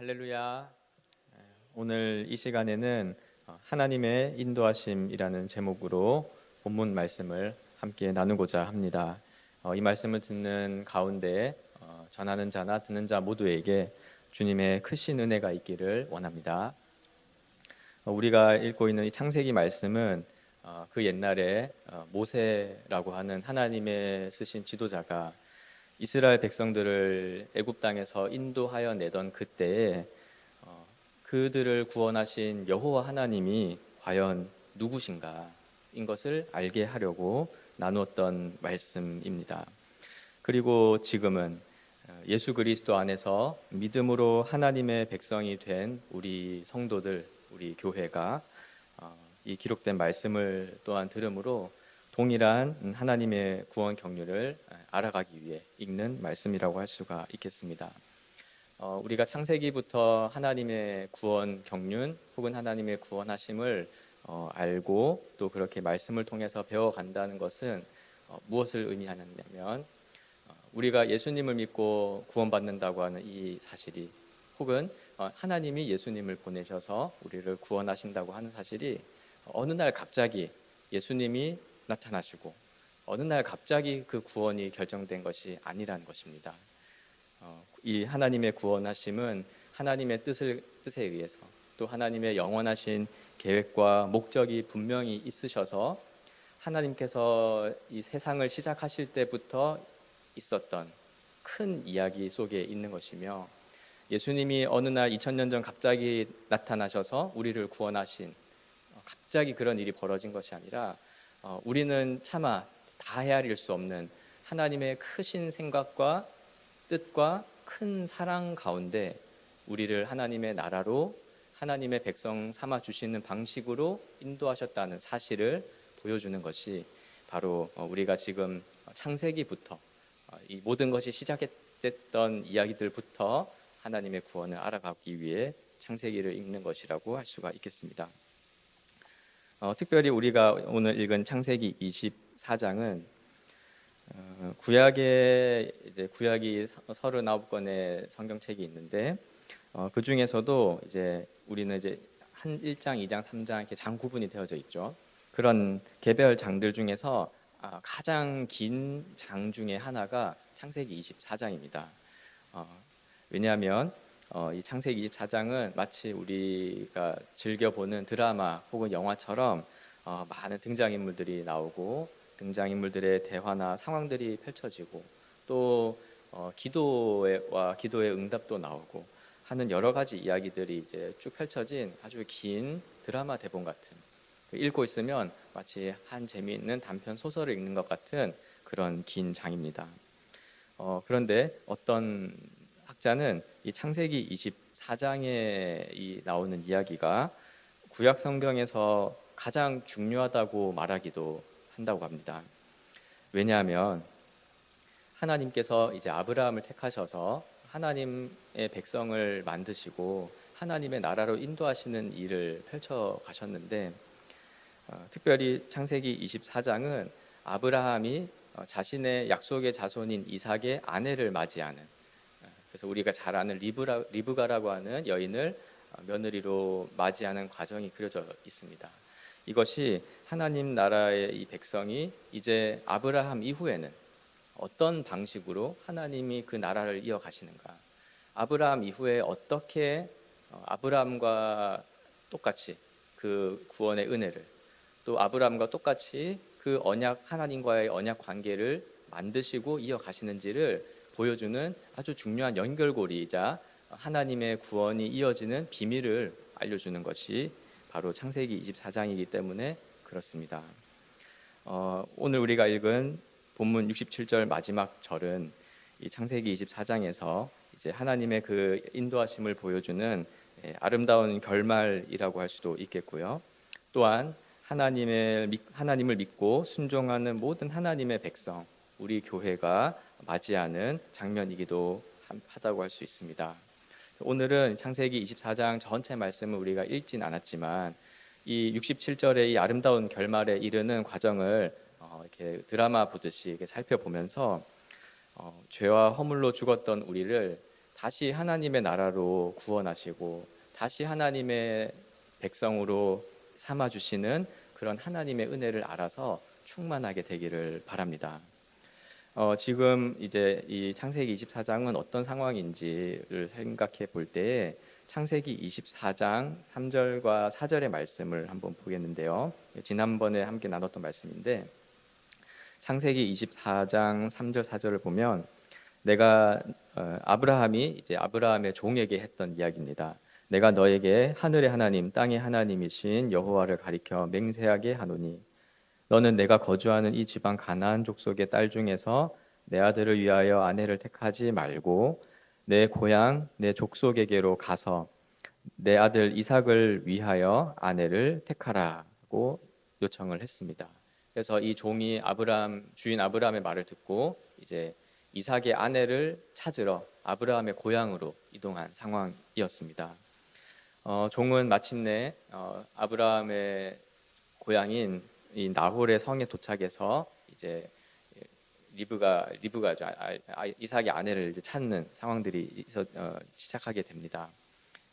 할렐루야. 오늘 이 시간에는 하나님의 인도하심이라는 제목으로 본문 말씀을 함께 나누고자 합니다. 이 말씀을 듣는 가운데 전하는 자나 듣는 자 모두에게 주님의 크신 은혜가 있기를 원합니다. 우리가 읽고 있는 이 창세기 말씀은 그 옛날에 모세라고 하는 하나님의 쓰신 지도자가 이스라엘 백성들을 애굽 땅에서 인도하여 내던 그때에 그들을 구원하신 여호와 하나님이 과연 누구신가인 것을 알게 하려고 나누었던 말씀입니다. 그리고 지금은 예수 그리스도 안에서 믿음으로 하나님의 백성이 된 우리 성도들, 우리 교회가 이 기록된 말씀을 또한 들음으로 동일한 하나님의 구원 경륜을 알아가기 위해 읽는 말씀이라고 할 수가 있겠습니다. 우리가 창세기부터 하나님의 구원 경륜 혹은 하나님의 구원하심을 알고 또 그렇게 말씀을 통해서 배워간다는 것은 무엇을 의미하냐면 우리가 예수님을 믿고 구원받는다고 하는 이 사실이 혹은 하나님이 예수님을 보내셔서 우리를 구원하신다고 하는 사실이 어느 날 갑자기 예수님이 나타나시고 어느 날 갑자기 그 구원이 결정된 것이 아니라는 것입니다. 이 하나님의 구원하심은 하나님의 뜻에 의해서 또 하나님의 영원하신 계획과 목적이 분명히 있으셔서 하나님께서 이 세상을 시작하실 때부터 있었던 큰 이야기 속에 있는 것이며 예수님이 어느 날 2000년 전 갑자기 나타나셔서 우리를 구원하신 갑자기 그런 일이 벌어진 것이 아니라 우리는 차마 다 헤아릴 수 없는 하나님의 크신 생각과 뜻과 큰 사랑 가운데 우리를 하나님의 나라로 하나님의 백성 삼아 주시는 방식으로 인도하셨다는 사실을 보여주는 것이 바로 우리가 지금 창세기부터 이 모든 것이 시작됐던 이야기들부터 하나님의 구원을 알아가기 위해 창세기를 읽는 것이라고 할 수가 있겠습니다. 특별히 우리가 오늘 읽은 창세기 24장은 구약이 39권의 성경책이 있는데 그 중에서도 이제 우리는 이제 한 1장, 2장, 3장 이렇게 장 구분이 되어져 있죠. 그런 개별 장들 중에서 가장 긴 장 중에 하나가 창세기 24장입니다. 왜냐하면 이 창세기 24장은 마치 우리가 즐겨보는 드라마 혹은 영화처럼 많은 등장인물들이 나오고 등장인물들의 대화나 상황들이 펼쳐지고 또 기도의 응답도 나오고 하는 여러 가지 이야기들이 이제 쭉 펼쳐진 아주 긴 드라마 대본 같은 읽고 있으면 마치 한 재미있는 단편 소설을 읽는 것 같은 그런 긴 장입니다. 그런데 어떤 학자는 이 창세기 24장에 나오는 이야기가 구약 성경에서 가장 중요하다고 말하기도 한다고 합니다. 왜냐하면 하나님께서 이제 아브라함을 택하셔서 하나님의 백성을 만드시고 하나님의 나라로 인도하시는 일을 펼쳐 가셨는데 특별히 창세기 24장은 아브라함이 자신의 약속의 자손인 이삭의 아내를 맞이하는 그래서 우리가 잘 아는 리브가라고 하는 여인을 며느리로 맞이하는 과정이 그려져 있습니다. 이것이 하나님 나라의 이 백성이 이제 아브라함 이후에는 어떤 방식으로 하나님이 그 나라를 이어가시는가, 아브라함 이후에 어떻게 아브라함과 똑같이 그 구원의 은혜를 또 아브라함과 똑같이 그 하나님과의 언약 관계를 만드시고 이어가시는지를 보여주는 아주 중요한 연결고리이자 하나님의 구원이 이어지는 비밀을 알려주는 것이 바로 창세기 24장이기 때문에 그렇습니다. 오늘 우리가 읽은 본문 67절 마지막 절은 이 창세기 24장에서 이제 하나님의 그 인도하심을 보여주는 아름다운 결말이라고 할 수도 있겠고요. 또한 하나님을 믿고 순종하는 모든 하나님의 백성, 우리 교회가 맞이하는 장면이기도 하다고 할 수 있습니다. 오늘은 창세기 24장 전체 말씀을 우리가 읽진 않았지만 이 67절의 이 아름다운 결말에 이르는 과정을 이렇게 드라마 보듯이 이렇게 살펴보면서 죄와 허물로 죽었던 우리를 다시 하나님의 나라로 구원하시고 다시 하나님의 백성으로 삼아 주시는 그런 하나님의 은혜를 알아서 충만하게 되기를 바랍니다. 지금 이제 이 창세기 24장은 어떤 상황인지를 생각해 볼 때에 창세기 24장 3절과 4절의 말씀을 한번 보겠는데요. 지난번에 함께 나눴던 말씀인데 창세기 24장 3절 4절을 보면 내가 아브라함이 이제 아브라함의 종에게 했던 이야기입니다. 내가 너에게 하늘의 하나님 땅의 하나님이신 여호와를 가리켜 맹세하게 하노니 너는 내가 거주하는 이 지방 가나안 족속의 딸 중에서 내 아들을 위하여 아내를 택하지 말고 내 고향 내 족속에게로 가서 내 아들 이삭을 위하여 아내를 택하라고 요청을 했습니다. 그래서 이 종이 주인 아브라함의 말을 듣고 이제 이삭의 아내를 찾으러 아브라함의 고향으로 이동한 상황이었습니다. 종은 마침내 아브라함의 고향인 이 나홀의 성에 도착해서 이제 리브가죠. 이삭의 아내를 이제 찾는 상황들이 시작하게 됩니다.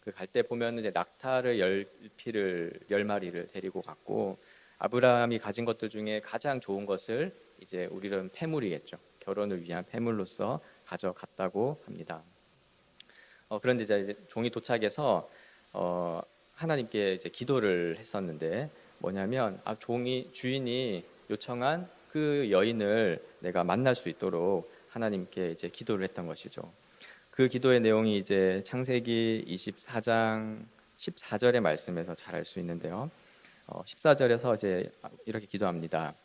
그 갈 때 보면 이제 낙타를 10마리를 데리고 갔고 아브라함이 가진 것들 중에 가장 좋은 것을 이제 우리는 폐물이겠죠. 결혼을 위한 폐물로서 가져갔다고 합니다. 그런데 이제 종이 도착해서 하나님께 이제 기도를 했었는데 뭐냐면 주인이 요청한 그 여인을 내가 만날 수 있도록 하나님께 이제 기도를 했던 것이죠. 그 기도의 내용이 이제 창세기 24장 14절의 말씀에서 잘 알 수 있는데요. 14절에서 이제 이렇게 기도합니다.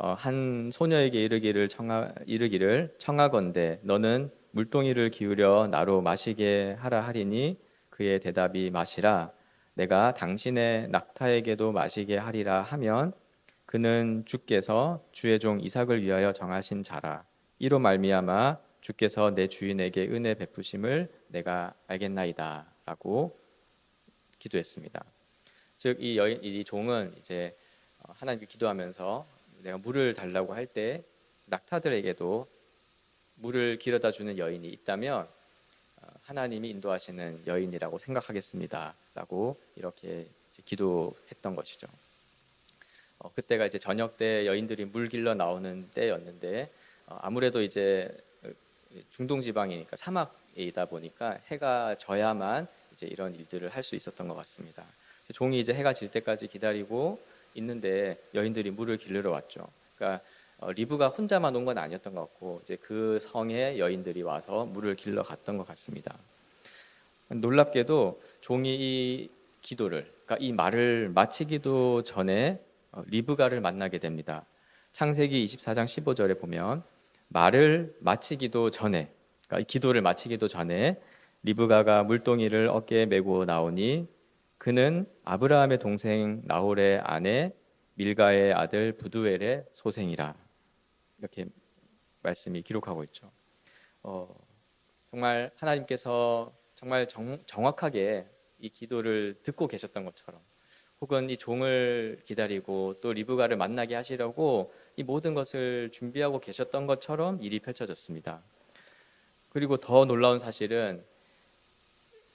한 소녀에게 이르기를 청하건대 너는 물동이를 기울여 나로 마시게 하라 하리니 그의 대답이 마시라 내가 당신의 낙타에게도 마시게 하리라 하면 그는 주께서 주의 종 이삭을 위하여 정하신 자라 이로 말미암아 주께서 내 주인에게 은혜 베푸심을 내가 알겠나이다라고 기도했습니다. 즉 이 종은 이제 하나님께 기도하면서 내가 물을 달라고 할 때 낙타들에게도 물을 길어다 주는 여인이 있다면 하나님이 인도하시는 여인이라고 생각하겠습니다라고 이렇게 기도했던 것이죠. 그때가 이제 저녁 때 여인들이 물 길러 나오는 때였는데 아무래도 이제 중동 지방이니까 사막이다 보니까 해가 져야만 이제 이런 일들을 할 수 있었던 것 같습니다. 종이 이제 해가 질 때까지 기다리고 있는데 여인들이 물을 길르러 왔죠. 그러니까 리브가 혼자만 온 건 아니었던 것 같고 이제 그 성에 여인들이 와서 물을 길러 갔던 것 같습니다. 놀랍게도 종이 이 기도를, 그러니까 이 말을 마치기도 전에 리브가를 만나게 됩니다. 창세기 24장 15절에 보면 말을 마치기도 전에, 그러니까 이 기도를 마치기도 전에 리브가가 물동이를 어깨에 메고 나오니 그는 아브라함의 동생 나홀의 아내 밀가의 아들 부두엘의 소생이라 이렇게 말씀이 기록하고 있죠. 정말 하나님께서 정말 정확하게 이 기도를 듣고 계셨던 것처럼 혹은 이 종을 기다리고 또 리브가를 만나게 하시려고 이 모든 것을 준비하고 계셨던 것처럼 일이 펼쳐졌습니다. 그리고 더 놀라운 사실은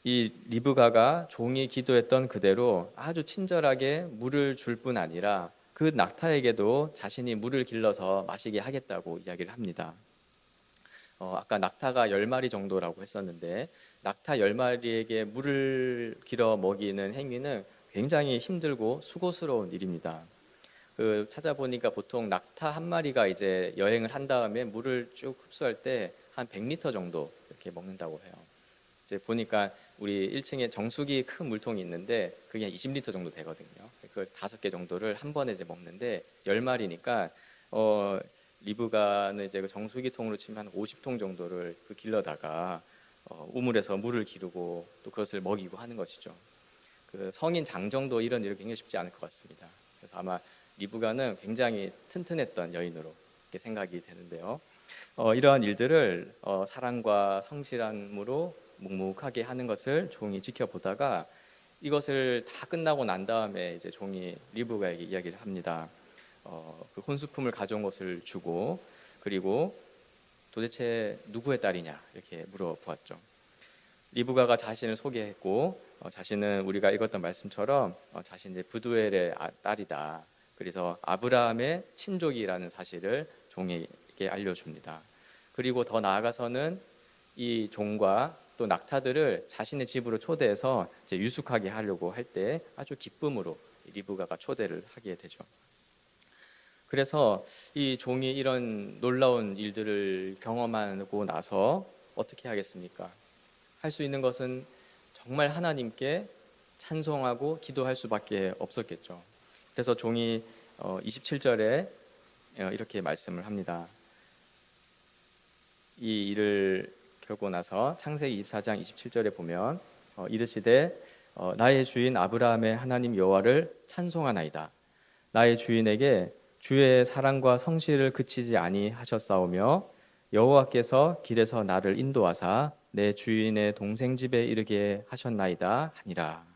이 리브가가 종이 기도했던 그대로 아주 친절하게 물을 줄 뿐 아니라 그 낙타에게도 자신이 물을 길러서 마시게 하겠다고 이야기를 합니다. 아까 낙타가 10마리 정도라고 했었는데 낙타 10마리에게 물을 길어 먹이는 행위는 굉장히 힘들고 수고스러운 일입니다. 찾아보니까 보통 낙타 한 마리가 이제 여행을 한 다음에 물을 쭉 흡수할 때 한 100리터 정도 이렇게 먹는다고 해요. 이제 보니까 우리 1층에 정수기 큰 물통이 있는데 그게 한 20리터 정도 되거든요. 그걸 5개 정도를 한 번에 이제 먹는데 10마리니까 리브가는 이제 그 정수기통으로 치면 한 50통 정도를 길러다가 우물에서 물을 기르고 또 그것을 먹이고 하는 것이죠. 그 성인 장정도 이런 일이 굉장히 쉽지 않을 것 같습니다. 그래서 아마 리브가는 굉장히 튼튼했던 여인으로 이렇게 생각이 되는데요. 이러한 일들을 사랑과 성실함으로 묵묵하게 하는 것을 종이 지켜보다가 이것을 다 끝나고 난 다음에 이제 종이 리브가에게 이야기를 합니다. 그 혼수품을 가져온 것을 주고 그리고 도대체 누구의 딸이냐 이렇게 물어보았죠. 리브가가 자신을 소개했고 자신은 우리가 읽었던 말씀처럼 자신의 부두엘의 딸이다. 그래서 아브라함의 친족이라는 사실을 종에게 알려줍니다. 그리고 더 나아가서는 이 종과 또 낙타들을 자신의 집으로 초대해서 이제 유숙하게 하려고 할 때 아주 기쁨으로 리브가가 초대를 하게 되죠. 그래서 이 종이 이런 놀라운 일들을 경험하고 나서 어떻게 하겠습니까? 할 수 있는 것은 정말 하나님께 찬송하고 기도할 수밖에 없었겠죠. 그래서 종이 27절에 이렇게 말씀을 합니다. 이 일을 겪고 나서 창세기 24장 27절에 보면 이르시되 나의 주인 아브라함의 하나님 여호와를 찬송하나이다. 나의 주인에게 주의 사랑과 성실을 그치지 아니하셨사오며 여호와께서 길에서 나를 인도하사 내 주인의 동생 집에 이르게 하셨나이다 하니라.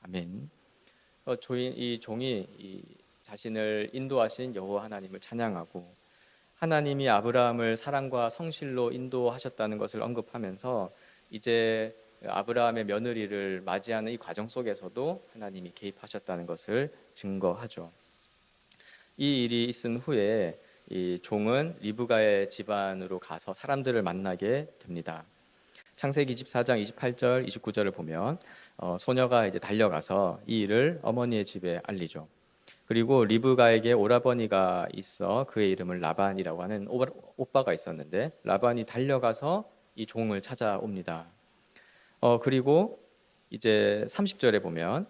아멘. 이 종이 자신을 인도하신 여호와 하나님을 찬양하고 하나님이 아브라함을 사랑과 성실로 인도하셨다는 것을 언급하면서 이제 아브라함의 며느리를 맞이하는 이 과정 속에서도 하나님이 개입하셨다는 것을 증거하죠. 이 일이 있은 후에 이 종은 리브가의 집안으로 가서 사람들을 만나게 됩니다. 창세기 24장 28절 29절을 보면 소녀가 이제 달려가서 이 일을 어머니의 집에 알리죠. 그리고 리브가에게 오라버니가 있어 그의 이름을 라반이라고 하는 오빠가 있었는데 라반이 달려가서 이 종을 찾아옵니다. 그리고 이제 30절에 보면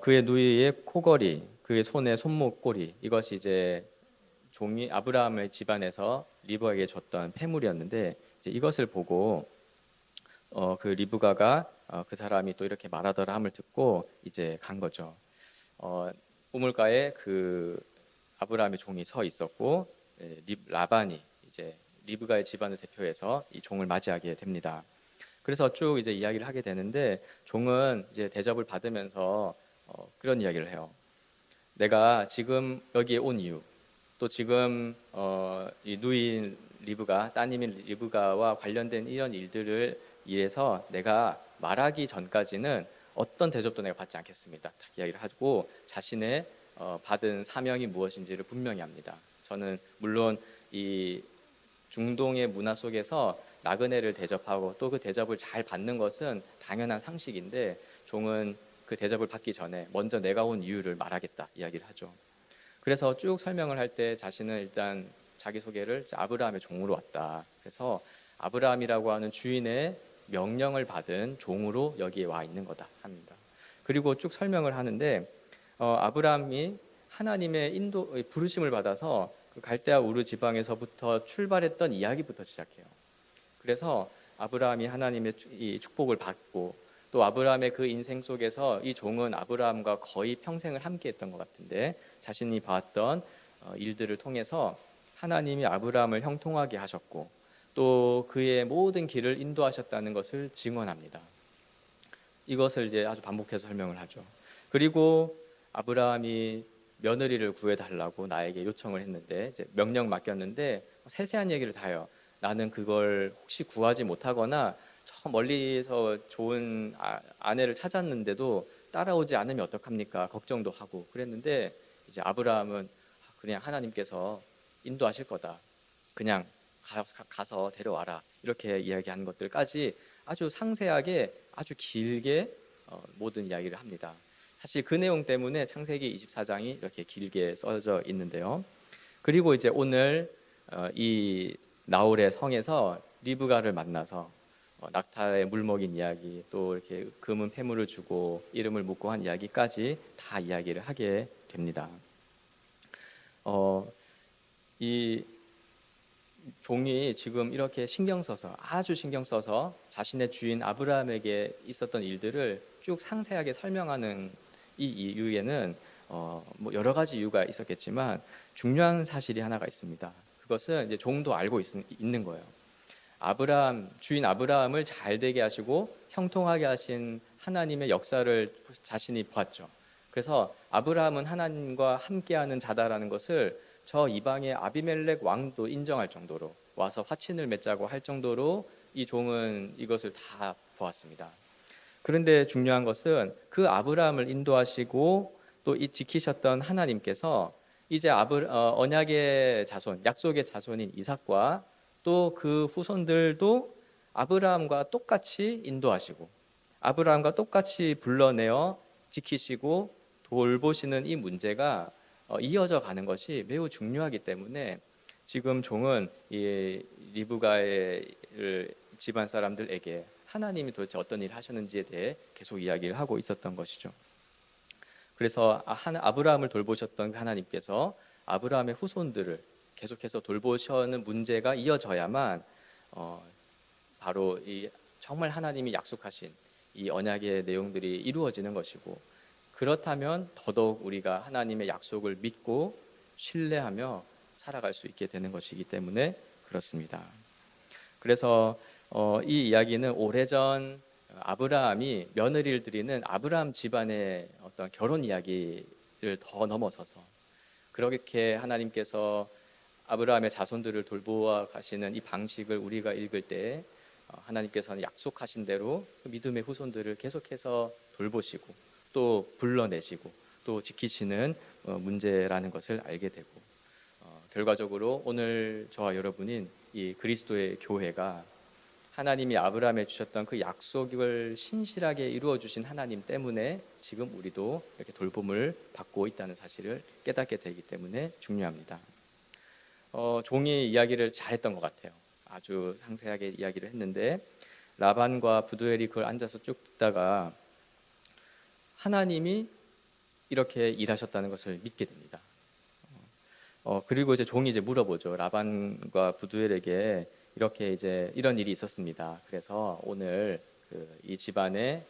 그의 누이의 코걸이, 그의 손의 손목고리, 이것이 이제 종이 아브라함의 집안에서 리브가에게 줬던 폐물이었는데 이제 이것을 보고 그 리브가가 그 사람이 또 이렇게 말하더라 함을 듣고 이제 간 거죠. 우물가에 그 아브라함의 종이 서 있었고 라반이 이제 리브가의 집안을 대표해서 이 종을 맞이하게 됩니다. 그래서 쭉 이제 이야기를 하게 되는데 종은 이제 대접을 받으면서 그런 이야기를 해요. 내가 지금 여기에 온 이유, 또 지금 이 누이인 리브가, 따님인 리브가와 관련된 이런 일들을 위해서 내가 말하기 전까지는 어떤 대접도 내가 받지 않겠습니다. 딱 이야기를 하고 자신의 받은 사명이 무엇인지를 분명히 합니다. 저는 물론 이 중동의 문화 속에서 나그네를 대접하고 또 그 대접을 잘 받는 것은 당연한 상식인데 종은 그 대접을 받기 전에 먼저 내가 온 이유를 말하겠다 이야기를 하죠. 그래서 쭉 설명을 할 때 자신은 일단 자기소개를 아브라함의 종으로 왔다. 그래서 아브라함이라고 하는 주인의 명령을 받은 종으로 여기에 와 있는 거다 합니다. 그리고 쭉 설명을 하는데 아브라함이 하나님의 부르심을 받아서 그 갈대아 우르 지방에서부터 출발했던 이야기부터 시작해요. 그래서 아브라함이 하나님의 이 축복을 받고 또 아브라함의 그 인생 속에서 이 종은 아브라함과 거의 평생을 함께했던 것 같은데 자신이 봤던 일들을 통해서 하나님이 아브라함을 형통하게 하셨고 또 그의 모든 길을 인도하셨다는 것을 증언합니다. 이것을 이제 아주 반복해서 설명을 하죠. 그리고 아브라함이 며느리를 구해달라고 나에게 요청을 했는데 이제 명령 맡겼는데 세세한 얘기를 다 해요. 나는 그걸 혹시 구하지 못하거나 저 멀리서 좋은 아내를 찾았는데도 따라오지 않으면 어떡합니까? 걱정도 하고 그랬는데 이제 아브라함은 그냥 하나님께서 인도하실 거다. 그냥 가서 데려와라. 이렇게 이야기하는 것들까지 아주 상세하게 아주 길게 모든 이야기를 합니다. 사실 그 내용 때문에 창세기 24장이 이렇게 길게 써져 있는데요. 그리고 이제 오늘 이 나홀의 성에서 리브가를 만나서 낙타의 물 먹인 이야기 또 이렇게 금은 폐물을 주고 이름을 묻고 한 이야기까지 다 이야기를 하게 됩니다. 이 종이 지금 이렇게 아주 신경 써서 자신의 주인 아브라함에게 있었던 일들을 쭉 상세하게 설명하는 이 이유에는 뭐 여러 가지 이유가 있었겠지만 중요한 사실이 하나가 있습니다. 그것은 이제 종도 알고 있는 거예요. 주인 아브라함을 잘 되게 하시고 형통하게 하신 하나님의 역사를 자신이 보았죠. 그래서 아브라함은 하나님과 함께하는 자다라는 것을 저 이방의 아비멜렉 왕도 인정할 정도로 와서 화친을 맺자고 할 정도로 이 종은 이것을 다 보았습니다. 그런데 중요한 것은 그 아브라함을 인도하시고 또 이 지키셨던 하나님께서 이제 언약의 자손, 약속의 자손인 이삭과 또 그 후손들도 아브라함과 똑같이 인도하시고 아브라함과 똑같이 불러내어 지키시고 돌보시는 이 문제가 이어져 가는 것이 매우 중요하기 때문에 지금 종은 이 리브가의 집안 사람들에게 하나님이 도대체 어떤 일을 하셨는지에 대해 계속 이야기를 하고 있었던 것이죠. 그래서 아브라함을 돌보셨던 하나님께서 아브라함의 후손들을 계속해서 돌보시는 문제가 이어져야만 바로 이 정말 하나님이 약속하신 이 언약의 내용들이 이루어지는 것이고, 그렇다면 더더욱 우리가 하나님의 약속을 믿고 신뢰하며 살아갈 수 있게 되는 것이기 때문에 그렇습니다. 그래서 이 이야기는 오래전 아브라함이 며느리를 드리는 아브라함 집안의 어떤 결혼 이야기를 더 넘어서서 그렇게 하나님께서 아브라함의 자손들을 돌보아 가시는 이 방식을 우리가 읽을 때 하나님께서는 약속하신 대로 믿음의 후손들을 계속해서 돌보시고 또 불러내시고 또 지키시는 문제라는 것을 알게 되고, 결과적으로 오늘 저와 여러분인 이 그리스도의 교회가 하나님이 아브라함에 주셨던 그 약속을 신실하게 이루어 주신 하나님 때문에 지금 우리도 이렇게 돌봄을 받고 있다는 사실을 깨닫게 되기 때문에 중요합니다. 종이 이야기를 잘했던 것 같아요. 아주 상세하게 이야기를 했는데 라반과 부두엘이 그걸 앉아서 쭉 듣다가 하나님이 이렇게 일하셨다는 것을 믿게 됩니다. 그리고 이제 종이 이제 물어보죠. 라반과 부두엘에게 이렇게 이제 이런 일이 있었습니다. 그래서 오늘 이 집안의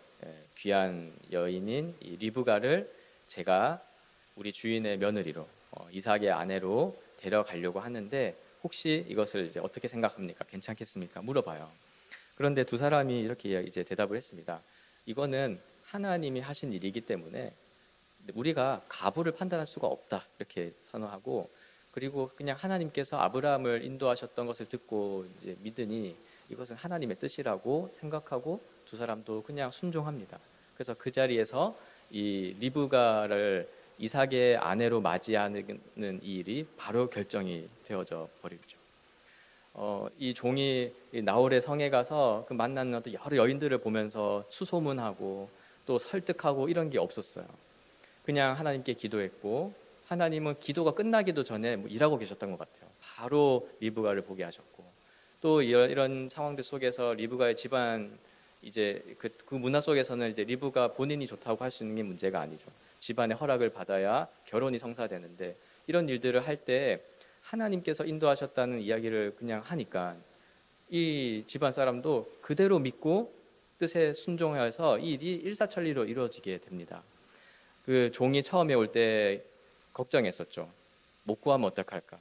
귀한 여인인 이 리브가를 제가 우리 주인의 며느리로 이삭의 아내로 데려가려고 하는데 혹시 이것을 이제 어떻게 생각합니까? 괜찮겠습니까? 물어봐요. 그런데 두 사람이 이렇게 이제 대답을 했습니다. 이거는 하나님이 하신 일이기 때문에 우리가 가부를 판단할 수가 없다, 이렇게 선언하고, 그리고 그냥 하나님께서 아브라함을 인도하셨던 것을 듣고 이제 믿으니 이것은 하나님의 뜻이라고 생각하고 두 사람도 그냥 순종합니다. 그래서 그 자리에서 이 리브가를 이삭의 아내로 맞이하는 이 일이 바로 결정이 되어져 버리죠. 이 종이 나홀의 성에 가서 그 만나는 여러 여인들을 보면서 수소문하고 또 설득하고 이런 게 없었어요. 그냥 하나님께 기도했고 하나님은 기도가 끝나기도 전에 일하고 계셨던 것 같아요. 바로 리브가를 보게 하셨고, 또 이런 상황들 속에서 리브가의 집안 이제 그 문화 속에서는 이제 리브가 본인이 좋다고 할 수 있는 게 문제가 아니죠. 집안의 허락을 받아야 결혼이 성사되는데 이런 일들을 할 때 하나님께서 인도하셨다는 이야기를 그냥 하니까 이 집안 사람도 그대로 믿고 뜻에 순종해서 이 일이 일사천리로 이루어지게 됩니다. 그 종이 처음에 올 때 걱정했었죠. 못 구하면 어떡할까?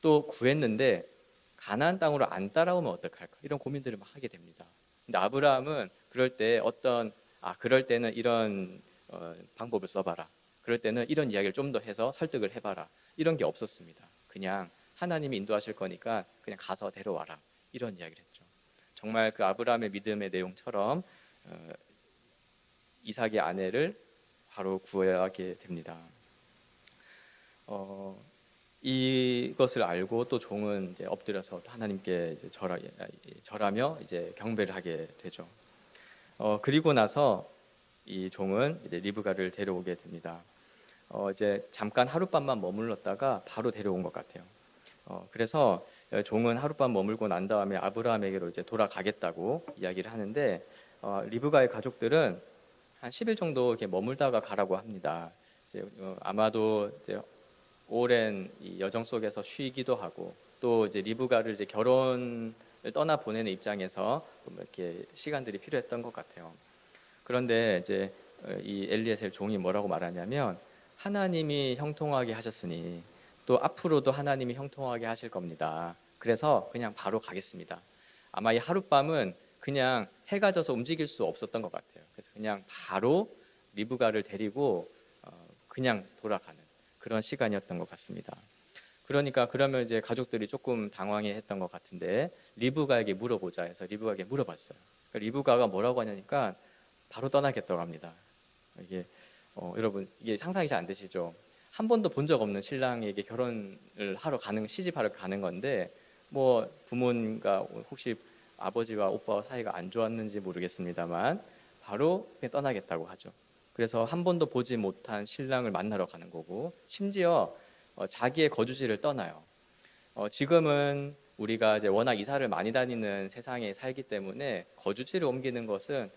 또 구했는데 가나안 땅으로 안 따라오면 어떡할까? 이런 고민들을 막 하게 됩니다. 근데 아브라함은 그럴 때 그럴 때는 이런 방법을 써봐라. 그럴 때는 이런 이야기를 좀 더 해서 설득을 해봐라. 이런 게 없었습니다. 그냥 하나님이 인도하실 거니까 그냥 가서 데려와라. 이런 이야기를 했죠. 정말 그 아브라함의 믿음의 내용처럼 이삭의 아내를 바로 구하게 됩니다. 이것을 알고 또 종은 이제 엎드려서 하나님께 이제 절하며 이제 경배를 하게 되죠. 그리고 나서 이 종은 이제 리브가를 데려오게 됩니다. 이제 잠깐 하룻밤만 머물렀다가 바로 데려온 것 같아요. 그래서 종은 하룻밤 머물고 난 다음에 아브라함에게로 이제 돌아가겠다고 이야기를 하는데 리브가의 가족들은 한 10일 정도 이렇게 머물다가 가라고 합니다. 이제 아마도 이제 오랜 이 여정 속에서 쉬기도 하고 또 이제 리브가를 이제 결혼을 떠나 보내는 입장에서 이렇게 시간들이 필요했던 것 같아요. 그런데 이제 이 엘리에셀 종이 뭐라고 말하냐면 하나님이 형통하게 하셨으니 또 앞으로도 하나님이 형통하게 하실 겁니다. 그래서 그냥 바로 가겠습니다. 아마 이 하룻밤은 그냥 해가 져서 움직일 수 없었던 것 같아요. 그래서 그냥 바로 리브가를 데리고 그냥 돌아가는 그런 시간이었던 것 같습니다. 그러니까 그러면 이제 가족들이 조금 당황해했던 것 같은데 리브가에게 물어보자 해서 리브가에게 물어봤어요. 그러니까 리브가가 뭐라고 하냐니까 바로 떠나겠다고 합니다. 이게 여러분 이게 상상이 잘 안 되시죠? 한 번도 본 적 없는 신랑에게 결혼을 하러 가는 시집하러 가는 건데 뭐 부모님과 혹시 아버지와 오빠와 사이가 안 좋았는지 모르겠습니다만 바로 그냥 떠나겠다고 하죠. 그래서 한 번도 보지 못한 신랑을 만나러 가는 거고 심지어 자기의 거주지를 떠나요. 지금은 우리가 이제 워낙 이사를 많이 다니는 세상에 살기 때문에 거주지를 옮기는 것은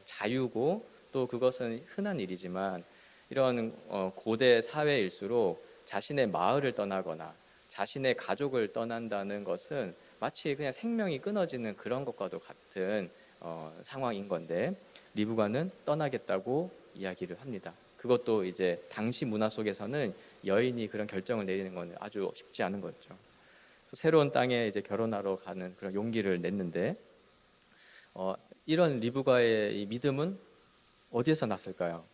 자유고 또 그것은 흔한 일이지만 이런 고대 사회일수록 자신의 마을을 떠나거나 자신의 가족을 떠난다는 것은 마치 그냥 생명이 끊어지는 그런 것과도 같은 상황인 건데 리브가는 떠나겠다고 이야기를 합니다. 그것도 이제 당시 문화 속에서는 여인이 그런 결정을 내리는 건 아주 쉽지 않은 거죠. 새로운 땅에 이제 결혼하러 가는 그런 용기를 냈는데 이런 리브가의 이 믿음은 어디에서 났을까요?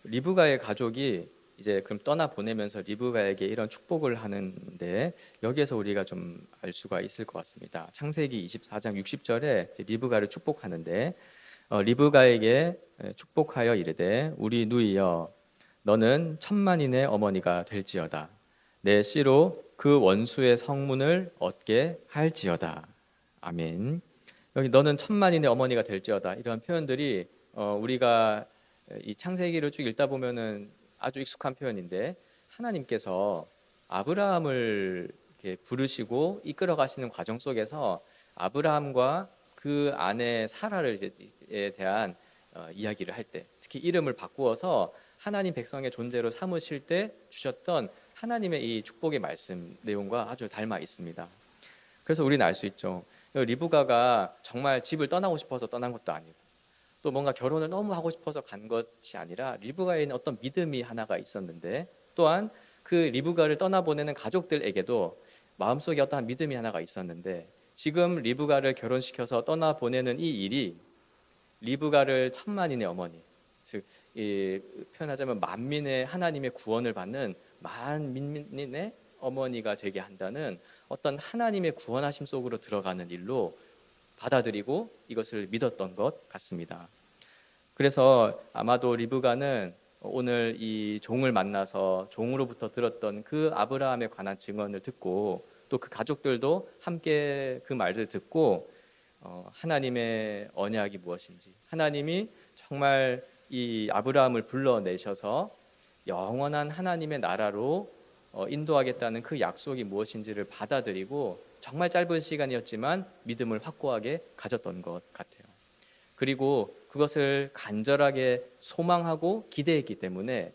리브가의 가족이 이제 그럼 떠나 보내면서 리브가에게 이런 축복을 하는데 여기에서 우리가 좀 알 수가 있을 것 같습니다. 창세기 24장 60절에 리브가를 축복하는데 리브가에게 축복하여 이르되 우리 누이여 너는 천만인의 어머니가 될지어다. 내 씨로 그 원수의 성문을 얻게 할지어다. 아멘. 여기 너는 천만인의 어머니가 될지어다 이런 표현들이 우리가 이 창세기를 쭉 읽다 보면은 아주 익숙한 표현인데 하나님께서 아브라함을 이렇게 부르시고 이끌어 가시는 과정 속에서 아브라함과 그 아내 사라를 에 대한 이야기를 할 때 특히 이름을 바꾸어서 하나님 백성의 존재로 삼으실 때 주셨던 하나님의 이 축복의 말씀 내용과 아주 닮아 있습니다. 그래서 우리는 알 수 있죠. 리브가가 정말 집을 떠나고 싶어서 떠난 것도 아니고 또 뭔가 결혼을 너무 하고 싶어서 간 것이 아니라 리브가에는 어떤 믿음이 하나가 있었는데 또한 그 리브가를 떠나보내는 가족들에게도 마음속에 어떠한 믿음이 하나가 있었는데 지금 리브가를 결혼시켜서 떠나보내는 이 일이 리브가를 천만인의 어머니 즉 표현하자면 만민의 하나님의 구원을 받는 만민의 어머니가 되게 한다는 어떤 하나님의 구원하심 속으로 들어가는 일로 받아들이고 이것을 믿었던 것 같습니다. 그래서 아마도 리브가는 오늘 이 종을 만나서 종으로부터 들었던 그 아브라함에 관한 증언을 듣고 또 그 가족들도 함께 그 말을 듣고 하나님의 언약이 무엇인지 하나님이 정말 이 아브라함을 불러내셔서 영원한 하나님의 나라로 인도하겠다는 그 약속이 무엇인지를 받아들이고 정말 짧은 시간이었지만 믿음을 확고하게 가졌던 것 같아요. 그리고 그것을 간절하게 소망하고 기대했기 때문에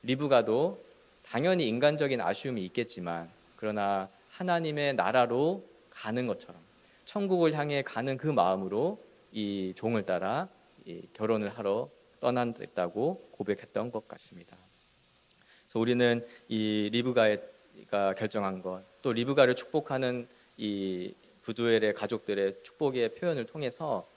리브가도 당연히 인간적인 아쉬움이 있겠지만 그러나 하나님의 나라로 가는 것처럼 천국을 향해 가는 그 마음으로 이 종을 따라 이 결혼을 하러 떠난다고 고백했던 것 같습니다. 그래서 우리는 이 리브가가 결정한 것, 또 리브가를 축복하는 이 부두엘의 가족들의 축복의 표현을 통해서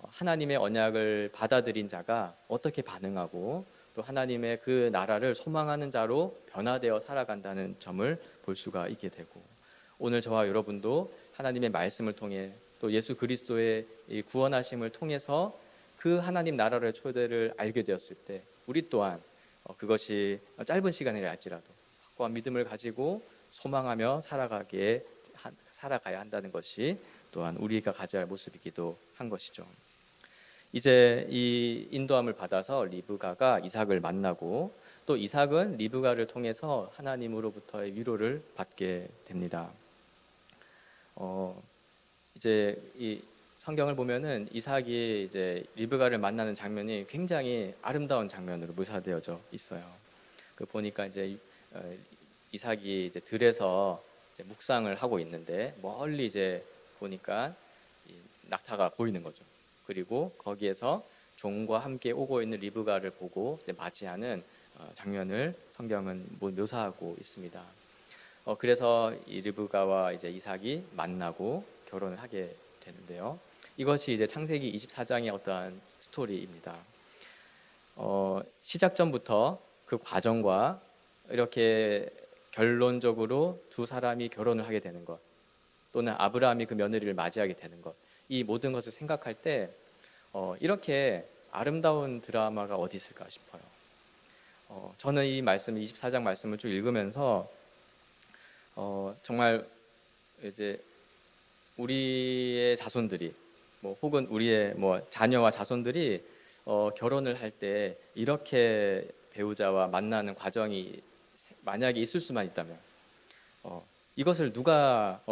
하나님의 언약을 받아들인 자가 어떻게 반응하고 또 하나님의 그 나라를 소망하는 자로 변화되어 살아간다는 점을 볼 수가 있게 되고 오늘 저와 여러분도 하나님의 말씀을 통해 또 예수 그리스도의 구원하심을 통해서 그 하나님 나라의 초대를 알게 되었을 때 우리 또한 그것이 짧은 시간이라 할지라도 확고한 믿음을 가지고 소망하며 살아가야 한다는 것이 또한 우리가 가져야 할 모습이기도 한 것이죠. 이제 이 인도함을 받아서 리브가가 이삭을 만나고 또 이삭은 리브가를 통해서 하나님으로부터의 위로를 받게 됩니다. 이제 이 성경을 보면은 이삭이 이제 리브가를 만나는 장면이 굉장히 아름다운 장면으로 묘사되어져 있어요. 그 보니까 이제 이삭이 이제 들에서 이제 묵상을 하고 있는데 멀리 이제 보니까 낙타가 보이는 거죠. 그리고 거기에서 종과 함께 오고 있는 리브가를 보고 이제 맞이하는 장면을 성경은 묘사하고 있습니다. 그래서 이 리브가와 이제 이삭이 만나고 결혼을 하게 되는데요. 이것이 이제 창세기 24장의 어떠한 스토리입니다. 시작전부터 그 과정과 이렇게 결론적으로 두 사람이 결혼을 하게 되는 것, 또는 아브라함이 그 며느리를 맞이하게 되는 것, 이 모든 것을 생각할 때 이렇게 아름다운 드라마가 어디 있을까 싶어요. 저는 이 말씀, 24장 말씀을 쭉 읽으면서 정말 이제 우리의 자손들이 혹은 우리의 자녀와 자손들이 결혼을 할 때 이렇게 배우자와 만나는 과정이 만약에 있을 수만 있다면 이것을 누가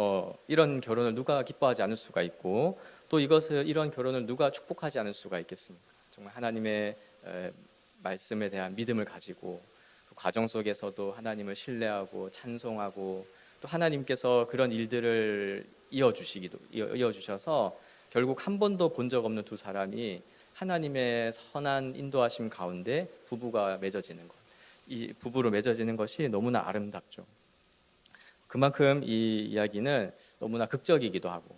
이런 결혼을 누가 기뻐하지 않을 수가 있고 또 이런 결혼을 누가 축복하지 않을 수가 있겠습니까? 정말 하나님의 말씀에 대한 믿음을 가지고 그 과정 속에서도 하나님을 신뢰하고 찬송하고 또 하나님께서 그런 일들을 이어주셔서 결국 한 번도 본 적 없는 두 사람이 하나님의 선한 인도하심 가운데 부부가 맺어지는 것, 이 부부로 맺어지는 것이 너무나 아름답죠. 그만큼 이 이야기는 너무나 극적이기도 하고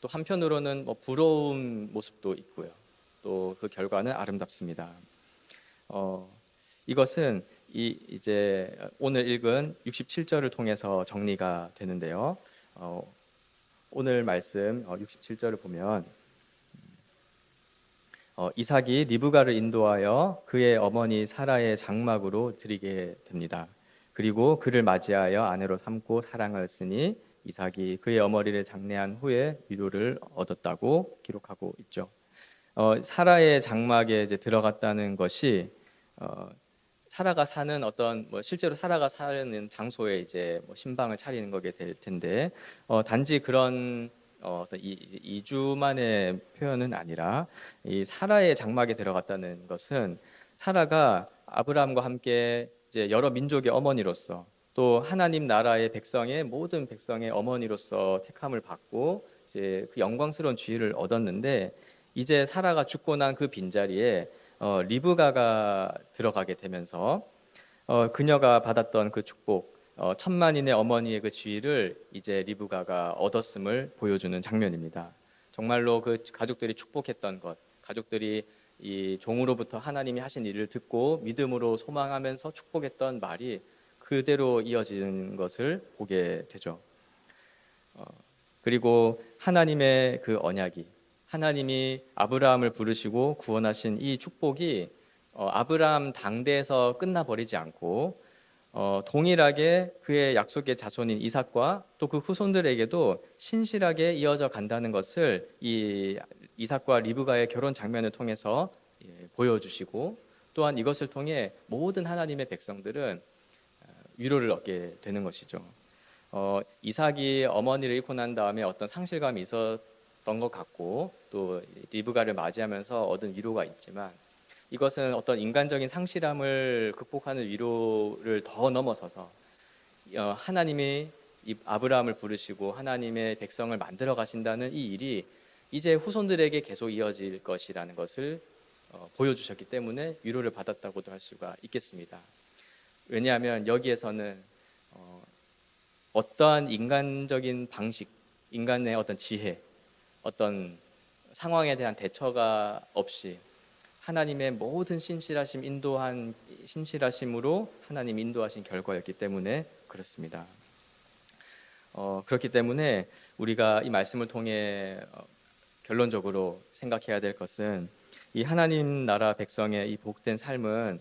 또 한편으로는 부러운 모습도 있고요. 또 그 결과는 아름답습니다. 이것은 이제 오늘 읽은 67절을 통해서 정리가 되는데요. 오늘 말씀 67절을 보면 이삭이 리브가를 인도하여 그의 어머니 사라의 장막으로 들이게 됩니다. 그리고 그를 맞이하여 아내로 삼고 사랑하였으니 이삭이 그의 어머니를 장례한 후에 위로를 얻었다고 기록하고 있죠. 사라의 장막에 이제 들어갔다는 것이 사라가 사는 실제로 사라가 사는 장소에 이제 신방을 차리는 거게 될 텐데 단지 그런 어떤 이주만의 표현은 아니라 이 사라의 장막에 들어갔다는 것은 사라가 아브라함과 함께 이제 여러 민족의 어머니로서 또 하나님 나라의 모든 백성의 어머니로서 택함을 받고 이제 그 영광스러운 지위를 얻었는데 이제 사라가 죽고 난 그 빈자리에 리브가가 들어가게 되면서 그녀가 받았던 그 축복, 천만인의 어머니의 그 지위를 이제 리브가가 얻었음을 보여주는 장면입니다. 정말로 그 가족들이 축복했던 것, 가족들이 이 종으로부터 하나님이 하신 일을 듣고 믿음으로 소망하면서 축복했던 말이 그대로 이어지는 것을 보게 되죠. 그리고 하나님의 그 언약이 하나님이 아브라함을 부르시고 구원하신 이 축복이 아브라함 당대에서 끝나버리지 않고 동일하게 그의 약속의 자손인 이삭과 또 그 후손들에게도 신실하게 이어져 간다는 것을 이 이삭과 리브가의 결혼 장면을 통해서 보여주시고 또한 이것을 통해 모든 하나님의 백성들은 위로를 얻게 되는 것이죠. 이삭이 어머니를 잃고 난 다음에 어떤 상실감이 있었던 것 같고 또 리브가를 맞이하면서 얻은 위로가 있지만 이것은 어떤 인간적인 상실함을 극복하는 위로를 더 넘어서서 하나님이 아브라함을 부르시고 하나님의 백성을 만들어 가신다는 이 일이 이제 후손들에게 계속 이어질 것이라는 것을 보여주셨기 때문에 위로를 받았다고도 할 수가 있겠습니다. 왜냐하면 여기에서는 어떠한 인간적인 방식, 인간의 어떤 지혜, 어떤 상황에 대한 대처가 없이 하나님의 모든 신실하심으로 하나님 인도하신 결과였기 때문에 그렇습니다. 그렇기 때문에 우리가 이 말씀을 통해 결론적으로 생각해야 될 것은 이 하나님 나라 백성의 이 복된 삶은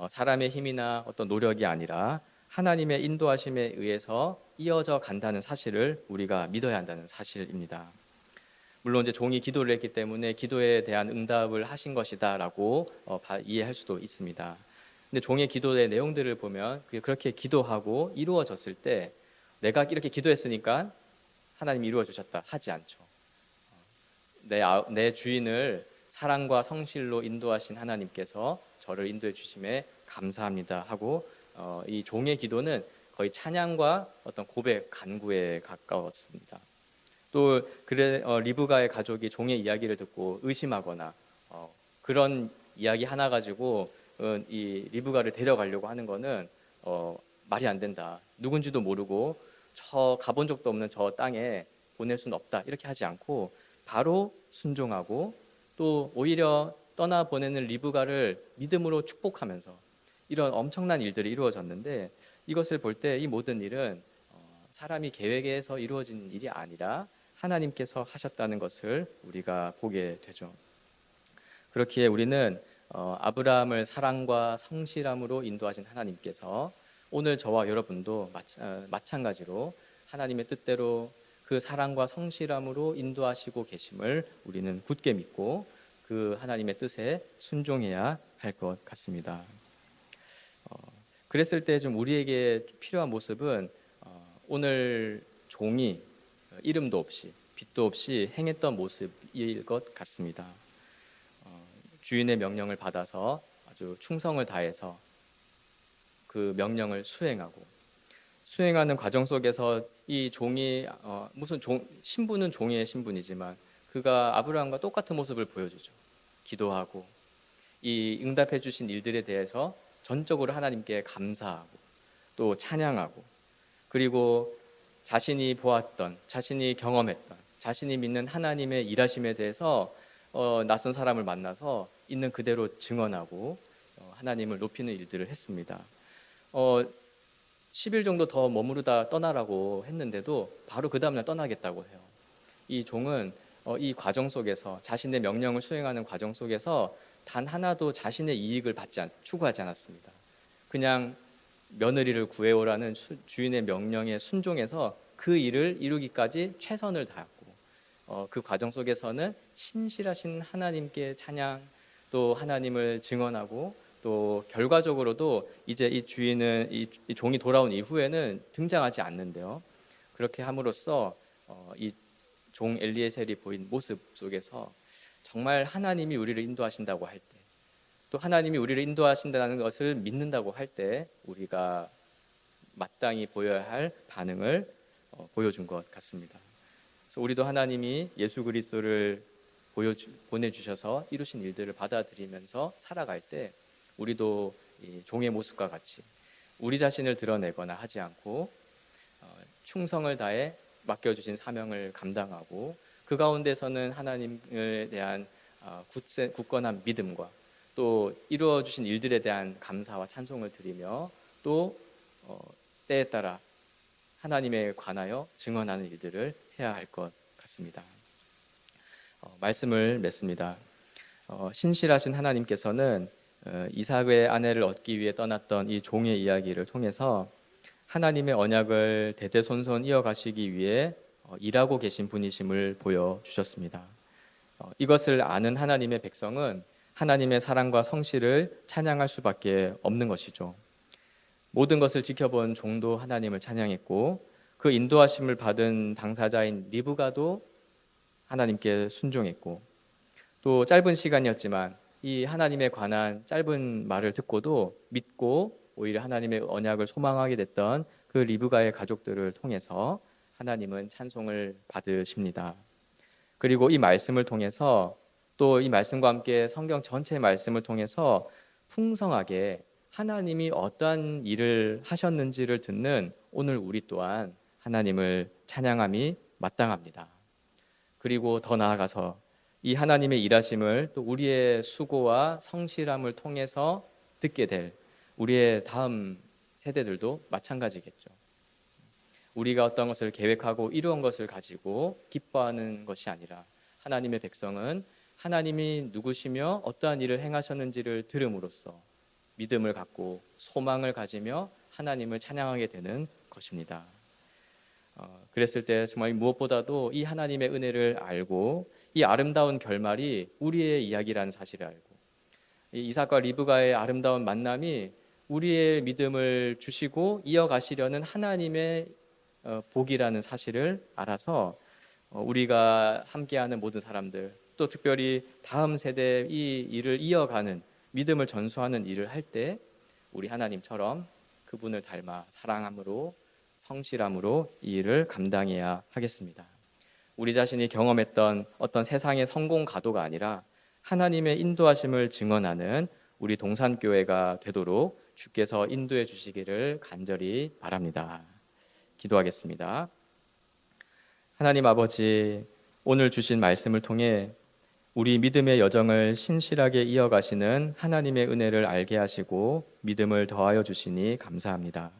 사람의 힘이나 어떤 노력이 아니라 하나님의 인도하심에 의해서 이어져 간다는 사실을 우리가 믿어야 한다는 사실입니다. 물론 이제 종이 기도를 했기 때문에 기도에 대한 응답을 하신 것이다라고 이해할 수도 있습니다. 근데 종의 기도의 내용들을 보면 그렇게 기도하고 이루어졌을 때 내가 이렇게 기도했으니까 하나님 이루어 주셨다 하지 않죠. 내 주인을 사랑과 성실로 인도하신 하나님께서 저를 인도해 주심에 감사합니다 하고 이 종의 기도는 거의 찬양과 어떤 고백, 간구에 가까웠습니다. 또 리브가의 가족이 종의 이야기를 듣고 의심하거나 그런 이야기 하나 가지고 이 리브가를 데려가려고 하는 거는 말이 안 된다. 누군지도 모르고 가본 적도 없는 저 땅에 보낼 수는 없다. 이렇게 하지 않고 바로 순종하고 또 오히려 떠나보내는 리브가를 믿음으로 축복하면서 이런 엄청난 일들이 이루어졌는데 이것을 볼 때 이 모든 일은 사람이 계획해서 이루어진 일이 아니라 하나님께서 하셨다는 것을 우리가 보게 되죠. 그렇기에 우리는 아브라함을 사랑과 성실함으로 인도하신 하나님께서 오늘 저와 여러분도 마찬가지로 하나님의 뜻대로 그 사랑과 성실함으로 인도하시고 계심을 우리는 굳게 믿고 그 하나님의 뜻에 순종해야 할 것 같습니다. 그랬을 때 좀 우리에게 필요한 모습은 오늘 종이 이름도 없이 빛도 없이 행했던 모습일 것 같습니다. 주인의 명령을 받아서 아주 충성을 다해서 그 명령을 수행하는 과정 속에서 이 종이 신분은 종의 신분이지만 그가 아브라함과 똑같은 모습을 보여주죠. 기도하고 이 응답해 주신 일들에 대해서 전적으로 하나님께 감사하고 또 찬양하고 그리고 자신이 보았던, 자신이 경험했던, 자신이 믿는 하나님의 일하심에 대해서 낯선 사람을 만나서 있는 그대로 증언하고 하나님을 높이는 일들을 했습니다. 10일 정도 더 머무르다 떠나라고 했는데도 바로 그 다음날 떠나겠다고 해요. 이 종은 이 과정 속에서 자신의 명령을 수행하는 과정 속에서 단 하나도 자신의 이익을 추구하지 않았습니다. 그냥 며느리를 구해오라는 주인의 명령에 순종해서 그 일을 이루기까지 최선을 다했고 그 과정 속에서는 신실하신 하나님께 찬양 또 하나님을 증언하고 또 결과적으로도 이제 이 종이 돌아온 이후에는 등장하지 않는데요. 그렇게 함으로써 이 종 엘리에셀이 보인 모습 속에서 정말 하나님이 우리를 인도하신다고 할 때, 또 하나님이 우리를 인도하신다는 것을 믿는다고 할 때 우리가 마땅히 보여야 할 반응을 보여준 것 같습니다. 그래서 우리도 하나님이 예수 그리스도를 보내주셔서 이루신 일들을 받아들이면서 살아갈 때 우리도 이 종의 모습과 같이 우리 자신을 드러내거나 하지 않고 충성을 다해 맡겨주신 사명을 감당하고 그 가운데서는 하나님에 대한 굳건한 믿음과 또 이루어주신 일들에 대한 감사와 찬송을 드리며 또 때에 따라 하나님에 관하여 증언하는 일들을 해야 할 것 같습니다. 말씀을 맺습니다. 신실하신 하나님께서는 이삭의 아내를 얻기 위해 떠났던 이 종의 이야기를 통해서 하나님의 언약을 대대손손 이어가시기 위해 일하고 계신 분이심을 보여주셨습니다. 이것을 아는 하나님의 백성은 하나님의 사랑과 성실을 찬양할 수밖에 없는 것이죠. 모든 것을 지켜본 종도 하나님을 찬양했고 그 인도하심을 받은 당사자인 리브가도 하나님께 순종했고 또 짧은 시간이었지만 이 하나님에 관한 짧은 말을 듣고도 믿고 오히려 하나님의 언약을 소망하게 됐던 그 리브가의 가족들을 통해서 하나님은 찬송을 받으십니다. 그리고 이 말씀을 통해서 또 이 말씀과 함께 성경 전체 말씀을 통해서 풍성하게 하나님이 어떠한 일을 하셨는지를 듣는 오늘 우리 또한 하나님을 찬양함이 마땅합니다. 그리고 더 나아가서 이 하나님의 일하심을 또 우리의 수고와 성실함을 통해서 듣게 될 우리의 다음 세대들도 마찬가지겠죠. 우리가 어떤 것을 계획하고 이루은 것을 가지고 기뻐하는 것이 아니라 하나님의 백성은 하나님이 누구시며 어떠한 일을 행하셨는지를 들음으로써 믿음을 갖고 소망을 가지며 하나님을 찬양하게 되는 것입니다. 그랬을 때 정말 무엇보다도 이 하나님의 은혜를 알고 이 아름다운 결말이 우리의 이야기라는 사실을 알고 이 이삭과 리브가의 아름다운 만남이 우리의 믿음을 주시고 이어가시려는 하나님의 복이라는 사실을 알아서 우리가 함께하는 모든 사람들 또 특별히 다음 세대 이 일을 이어가는 믿음을 전수하는 일을 할 때 우리 하나님처럼 그분을 닮아 사랑함으로 성실함으로 이 일을 감당해야 하겠습니다. 우리 자신이 경험했던 어떤 세상의 성공 가도가 아니라 하나님의 인도하심을 증언하는 우리 동산교회가 되도록 주께서 인도해 주시기를 간절히 바랍니다. 기도하겠습니다. 하나님 아버지, 오늘 주신 말씀을 통해 우리 믿음의 여정을 신실하게 이어가시는 하나님의 은혜를 알게 하시고 믿음을 더하여 주시니 감사합니다.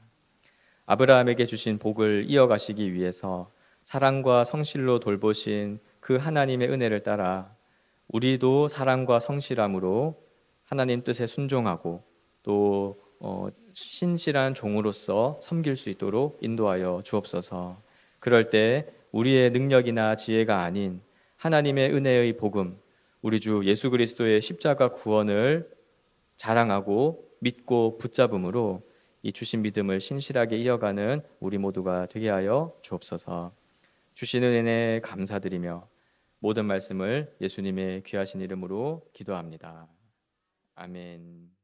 아브라함에게 주신 복을 이어가시기 위해서 사랑과 성실로 돌보신 그 하나님의 은혜를 따라 우리도 사랑과 성실함으로 하나님 뜻에 순종하고 또 신실한 종으로서 섬길 수 있도록 인도하여 주옵소서. 그럴 때 우리의 능력이나 지혜가 아닌 하나님의 은혜의 복음, 우리 주 예수 그리스도의 십자가 구원을 자랑하고 믿고 붙잡음으로 이 주신 믿음을 신실하게 이어가는 우리 모두가 되게 하여 주옵소서. 주시는 은혜 감사드리며 모든 말씀을 예수님의 귀하신 이름으로 기도합니다. 아멘.